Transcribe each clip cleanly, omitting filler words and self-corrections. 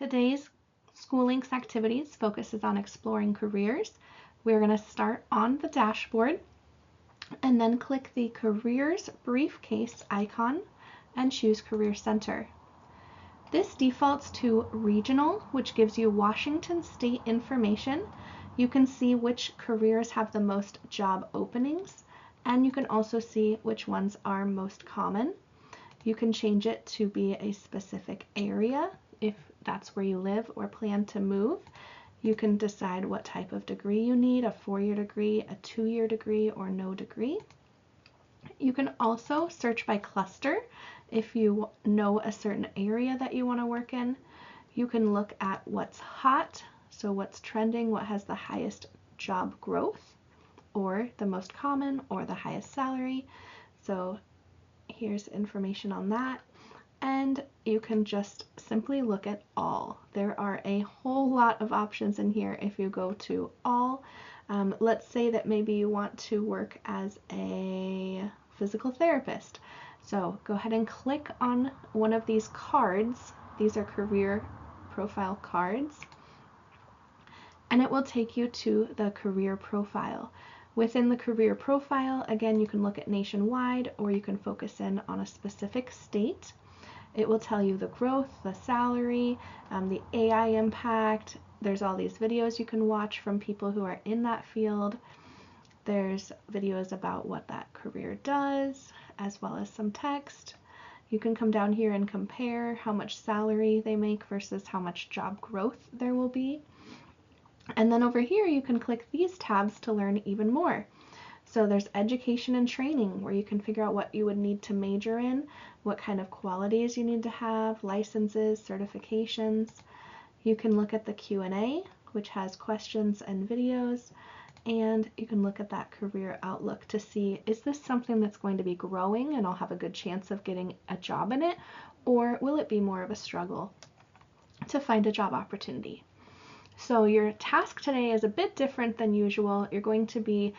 Today's Schoolinks activities focuses on exploring careers. We're going to start on the dashboard and then click the Careers briefcase icon and choose Career Center. This defaults to Regional, which gives you Washington State information. You can see which careers have the most job openings, and you can also see which ones are most common. You can change it to be a specific area if that's where you live or plan to move. You can decide what type of degree you need, a 4-year degree, a 2-year degree, or no degree. You can also search by cluster if you know a certain area that you want to work in. You can look at what's hot, so what's trending, what has the highest job growth, or the most common, or the highest salary. So here's information on that. And you can just simply look at all. There are a whole lot of options in here if you go to all. Let's say that maybe you want to work as a physical therapist. So go ahead and click on one of these cards. These are career profile cards. And it will take you to the career profile. Within the career profile, again, you can look at nationwide or you can focus in on a specific state. It will tell you the growth, the salary, the AI impact. There's all these videos you can watch from people who are in that field. There's videos about what that career does, as well as some text. You can come down here and compare how much salary they make versus how much job growth there will be. And then over here you can click these tabs to learn even more. So there's education and training, where you can figure out what you would need to major in, what kind of qualities you need to have, licenses, certifications. You can look at the Q&A, which has questions and videos, and you can look at that career outlook to see, is this something that's going to be growing and I'll have a good chance of getting a job in it, or will it be more of a struggle to find a job opportunity? So your task today is a bit different than usual. You're going to be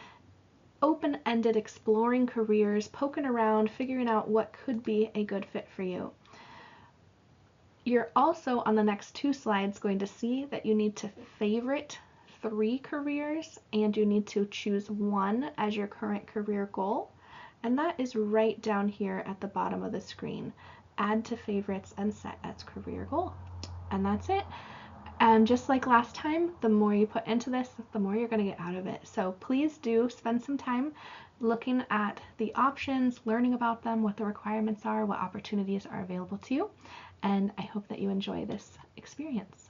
open-ended, exploring careers, poking around, figuring out what could be a good fit for you. You're also on the next 2 slides going to see that you need to favorite 3 careers and you need to choose 1 as your current career goal. And that is right down here at the bottom of the screen. Add to favorites and set as career goal. And that's it. And just like last time, the more you put into this, the more you're going to get out of it. So please do spend some time looking at the options, learning about them, what the requirements are, what opportunities are available to you. And I hope that you enjoy this experience.